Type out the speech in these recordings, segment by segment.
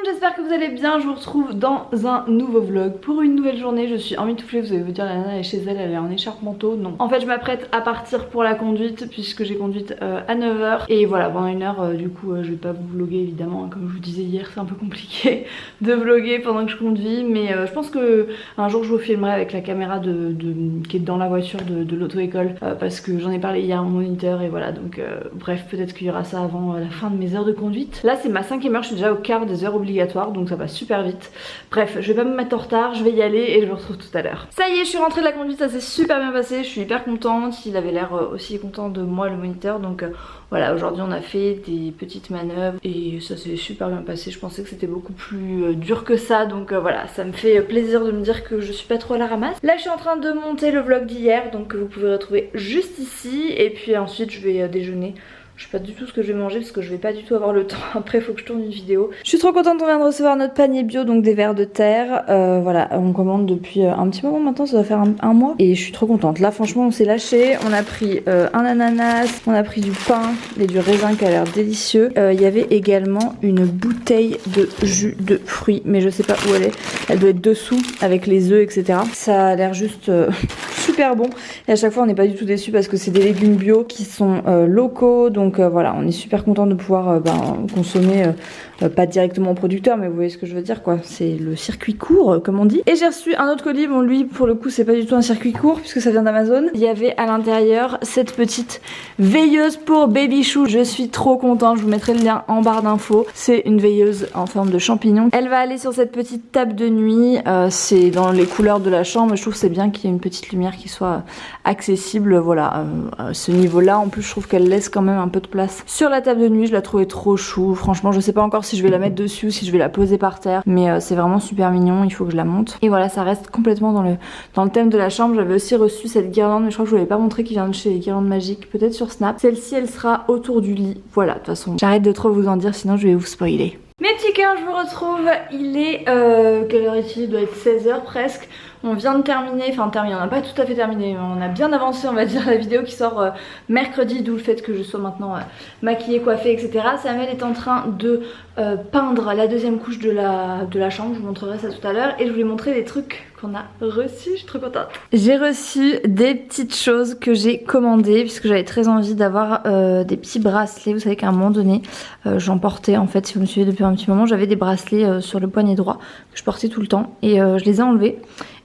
j'espère que vous allez bien, je vous retrouve dans un nouveau vlog pour une nouvelle journée. Je suis emmitouflée, vous allez vous dire la nana elle est chez elle, elle est en écharpe manteau, non. En fait je m'apprête à partir pour la conduite puisque j'ai conduite à 9h et voilà pendant une heure du coup je vais pas vous vlogger évidemment hein, comme je vous disais hier c'est un peu compliqué de vlogger pendant que je conduis mais je pense que un jour je vous filmerai avec la caméra qui est dans la voiture de l'auto-école parce que j'en ai parlé hier à mon moniteur et voilà donc bref peut-être qu'il y aura ça avant la fin de mes heures de conduite. Là c'est ma 5e heure, je suis déjà au quart des heures obligatoires donc ça va super vite. Bref je vais pas me mettre en retard, je vais y aller et je vous retrouve tout à l'heure. Ça y est je suis rentrée de la conduite, ça s'est super bien passé, je suis hyper contente, il avait l'air aussi content de moi le moniteur donc voilà aujourd'hui on a fait des petites manœuvres et ça s'est super bien passé. Je pensais que c'était beaucoup plus dur que ça donc voilà ça me fait plaisir de me dire que je suis pas trop à la ramasse. Là je suis en train de monter le vlog d'hier donc que vous pouvez retrouver juste ici et puis ensuite je vais déjeuner. Je sais pas du tout ce que je vais manger parce que je vais pas du tout avoir le temps. Après, il faut que je tourne une vidéo. Je suis trop contente, on vient de recevoir notre panier bio, donc des vers de terre. Voilà, on commande depuis un petit moment maintenant, ça doit faire un mois. Et je suis trop contente. Là, franchement, on s'est lâché. On a pris un ananas, on a pris du pain et du raisin qui a l'air délicieux. Il y avait également une bouteille de jus de fruits, mais je sais pas où elle est. Elle doit être dessous avec les œufs, etc. Ça a l'air juste super bon. Et à chaque fois, on n'est pas du tout déçus parce que c'est des légumes bio qui sont locaux. Donc voilà, on est super content de pouvoir consommer pas directement au producteur, mais vous voyez ce que je veux dire quoi. C'est le circuit court comme on dit. Et j'ai reçu un autre colis, bon lui pour le coup c'est pas du tout un circuit court puisque ça vient d'Amazon. Il y avait à l'intérieur cette petite veilleuse pour baby chou. Je suis trop contente, je vous mettrai le lien en barre d'infos. C'est une veilleuse en forme de champignon. Elle va aller sur cette petite table de nuit. C'est dans les couleurs de la chambre. Je trouve que c'est bien qu'il y ait une petite lumière qui soit accessible. Voilà, à ce niveau là. En plus je trouve qu'elle laisse quand même un peu de place sur la table de nuit. Je la trouvais trop chou. Franchement je sais pas encore si je vais la mettre dessus, si je vais la poser par terre, mais c'est vraiment super mignon, il faut que je la monte. Et voilà, ça reste complètement dans le thème de la chambre. J'avais aussi reçu cette guirlande, mais je crois que je vous l'avais pas montré, qui vient de chez Guirlande Magique, peut-être sur Snap. Celle-ci elle sera autour du lit. Voilà, de toute façon j'arrête de trop vous en dire sinon je vais vous spoiler. Mes petits cœurs, je vous retrouve, il est quelle heure est-il? Il doit être 16h presque. On vient de terminer, enfin terminer, on n'a pas tout à fait terminé, mais on a bien avancé on va dire la vidéo qui sort mercredi, d'où le fait que je sois maintenant maquillée, coiffée, etc. Samuel est en train de peindre la deuxième couche de la chambre, je vous montrerai ça tout à l'heure et je voulais montrer les trucs qu'on a reçus, je suis trop contente. J'ai reçu des petites choses que j'ai commandées puisque j'avais très envie d'avoir des petits bracelets. Vous savez qu'à un moment donné j'en portais en fait, si vous me suivez depuis un petit moment, j'avais des bracelets sur le poignet droit que je portais tout le temps et je les ai enlevés.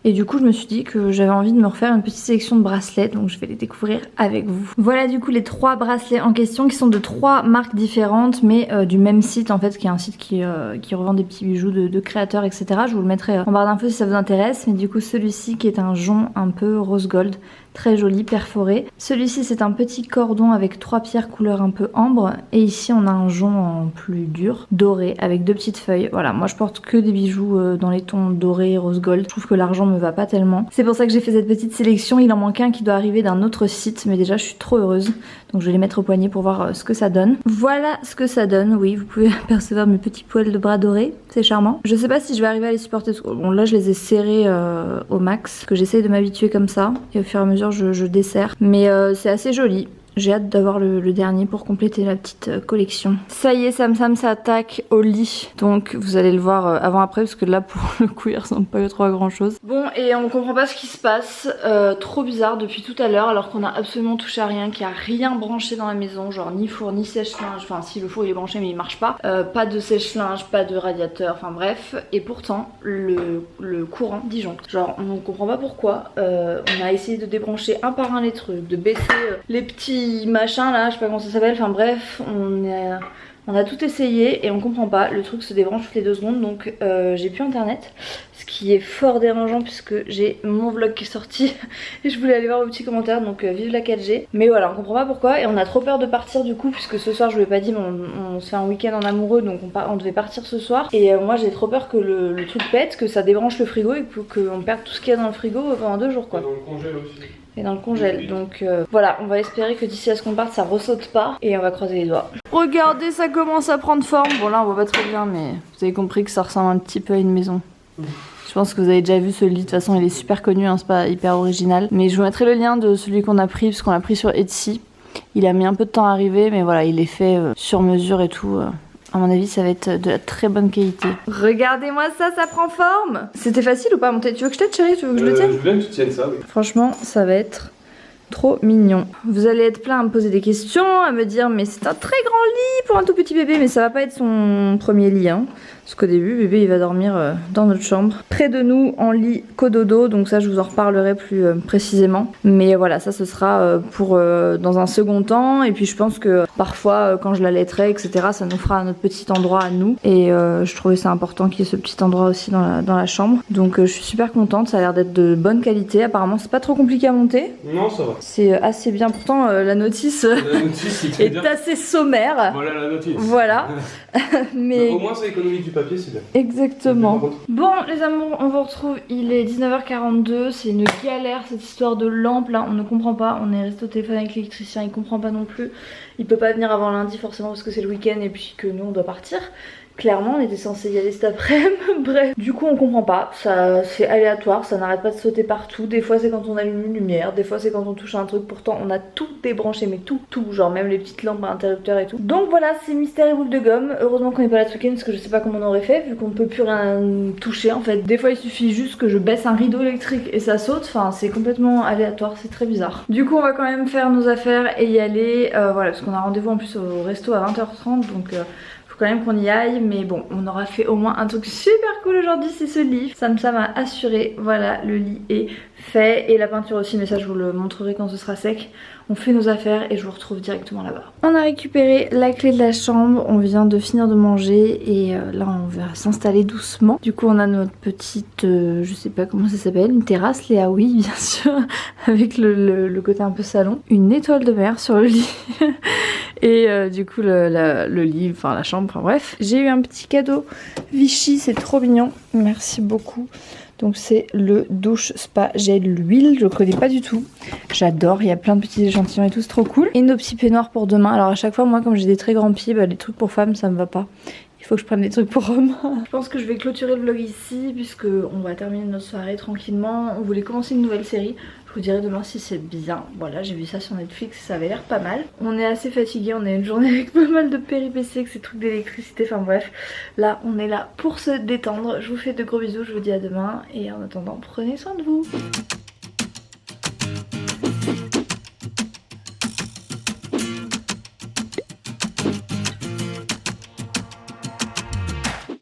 Et du coup je me suis dit que j'avais envie de me refaire une petite sélection de bracelets, donc je vais les découvrir avec vous. Voilà du coup les 3 bracelets en question qui sont de 3 marques différentes mais du même site en fait, qui est un site qui revend des petits bijoux de créateurs etc. Je vous le mettrai en barre d'infos si ça vous intéresse. Mais du coup celui-ci qui est un jonc un peu rose gold, très joli, perforé. Celui-ci c'est un petit cordon avec 3 pierres couleur un peu ambre. Et ici on a un jonc en plus dur, doré, avec 2 petites feuilles. Voilà, moi je porte que des bijoux dans les tons dorés, rose gold. Je trouve que l'argent me va pas tellement. C'est pour ça que j'ai fait cette petite sélection. Il en manque un qui doit arriver d'un autre site, mais déjà je suis trop heureuse. Donc je vais les mettre au poignet pour voir ce que ça donne. Voilà ce que ça donne, oui, vous pouvez apercevoir mes petits poils de bras dorés, c'est charmant. Je sais pas si je vais arriver à les supporter. Bon là je les ai serrés au max, que j'essaye de m'habituer comme ça. Et au fur et à mesure je desserre. Mais c'est assez joli. J'ai hâte d'avoir le dernier pour compléter la petite collection. Ça y est, Sam s'attaque au lit. Donc vous allez le voir avant-après parce que là pour le coup il ressemble pas trop à grand chose. Bon et on comprend pas ce qui se passe. Trop bizarre depuis tout à l'heure alors qu'on a absolument touché à rien, qu'il n'y a rien branché dans la maison. Genre ni four ni sèche-linge. Enfin si le four il est branché mais il marche pas. Pas de sèche-linge, pas de radiateur, enfin bref. Et pourtant le courant disjoncte. Genre on comprend pas pourquoi. On a essayé de débrancher un par un les trucs, de baisser les petits machin là, je sais pas comment ça s'appelle, enfin bref, on a tout essayé et on comprend pas, le truc se débranche toutes les 2 secondes donc j'ai plus internet, ce qui est fort dérangeant puisque j'ai mon vlog qui est sorti et je voulais aller voir vos petits commentaires donc vive la 4G. Mais voilà, on comprend pas pourquoi et on a trop peur de partir du coup puisque ce soir je vous l'ai pas dit mais on se fait un week-end en amoureux donc on devait partir ce soir et moi j'ai trop peur que le truc pète, que ça débranche le frigo et qu'on perde tout ce qu'il y a dans le frigo pendant 2 jours quoi. Et dans le congèle aussi. Et dans le congèle, donc voilà, on va espérer que d'ici à ce qu'on parte ça ressaute pas et on va croiser les doigts. Regardez, ça commence à prendre forme. Bon là on voit pas très bien mais vous avez compris que ça ressemble un petit peu à une maison. Je pense que vous avez déjà vu ce lit, de toute façon il est super connu, hein, c'est pas hyper original. Mais je vous mettrai le lien de celui qu'on a pris parce qu'on l'a pris sur Etsy. Il a mis un peu de temps à arriver mais voilà il est fait sur mesure et tout. À mon avis ça va être de la très bonne qualité. Regardez-moi ça, ça prend forme. C'était facile ou pas à monter? Tu veux que je t'aide chérie? Tu veux que je le tienne? Je veux bien que tu tiennes ça, oui. Franchement ça va être trop mignon. Vous allez être plein à me poser des questions, à me dire mais c'est un très grand lit pour un tout petit bébé, mais ça va pas être son premier lit hein. Parce qu'au début bébé il va dormir dans notre chambre. Près de nous en lit cododo, donc ça je vous en reparlerai plus précisément. Mais voilà, ça ce sera pour dans un second temps. Et puis je pense que parfois quand je l'allaiterai etc, ça nous fera notre petit endroit à nous. Et je trouvais ça important qu'il y ait ce petit endroit aussi dans la chambre. Donc je suis super contente, ça a l'air d'être de bonne qualité. Apparemment c'est pas trop compliqué à monter. Non, ça va. C'est assez bien, pourtant la notice, est assez sommaire. Voilà la notice. Voilà. Mais au moins ça économise du papier, c'est bien. Exactement. Bon les amours, on vous retrouve, il est 19h42, c'est une galère cette histoire de lampe là, on ne comprend pas, on est resté au téléphone avec l'électricien, il comprend pas non plus. Il peut pas venir avant lundi forcément parce que c'est le week-end et puis que nous on doit partir. Clairement on était censé y aller cet après-midi, bref. Du coup on comprend pas, ça c'est aléatoire, ça n'arrête pas de sauter partout. Des fois c'est quand on allume une lumière, des fois c'est quand on touche un truc, pourtant on a tout débranché, mais tout, genre même les petites lampes à interrupteurs et tout. Donc voilà, c'est mystère et boule de gomme. Heureusement qu'on n'est pas là ce week-end parce que je sais pas comment on aurait fait vu qu'on ne peut plus rien toucher en fait. Des fois il suffit juste que je baisse un rideau électrique et ça saute, enfin c'est complètement aléatoire, c'est très bizarre. Du coup on va quand même faire nos affaires et y aller, voilà parce qu'on a rendez-vous en plus au resto à 20h30 donc... faut quand même qu'on y aille, mais bon on aura fait au moins un truc super cool aujourd'hui, c'est ce lit. Ça m'a assuré, voilà le lit est fait et la peinture aussi, mais ça je vous le montrerai quand ce sera sec. On fait nos affaires et je vous retrouve directement là-bas. On a récupéré la clé de la chambre, on vient de finir de manger et là on va s'installer doucement. Du coup on a notre petite, je sais pas comment ça s'appelle, une terrasse, Léa oui bien sûr, avec le côté un peu salon. Une étoile de mer sur le lit et du coup le lit, enfin la chambre, enfin bref. J'ai eu un petit cadeau Vichy, c'est trop mignon, merci beaucoup. Donc c'est le douche spa gel l'huile, je connais pas du tout. J'adore, il y a plein de petits échantillons et tout, c'est trop cool. Et nos petits peignoirs pour demain. Alors à chaque fois moi comme j'ai des très grands pieds, bah, les trucs pour femmes ça me va pas. Il faut que je prenne des trucs pour hommes. Je pense que je vais clôturer le vlog ici puisque on va terminer notre soirée tranquillement. On voulait commencer une nouvelle série. Je vous dirai demain si c'est bien. Voilà, j'ai vu ça sur Netflix, ça avait l'air pas mal. On est assez fatigué, on a une journée avec pas mal de péripéties, avec ces trucs d'électricité, enfin bref. Là, on est là pour se détendre. Je vous fais de gros bisous, je vous dis à demain. Et en attendant, prenez soin de vous.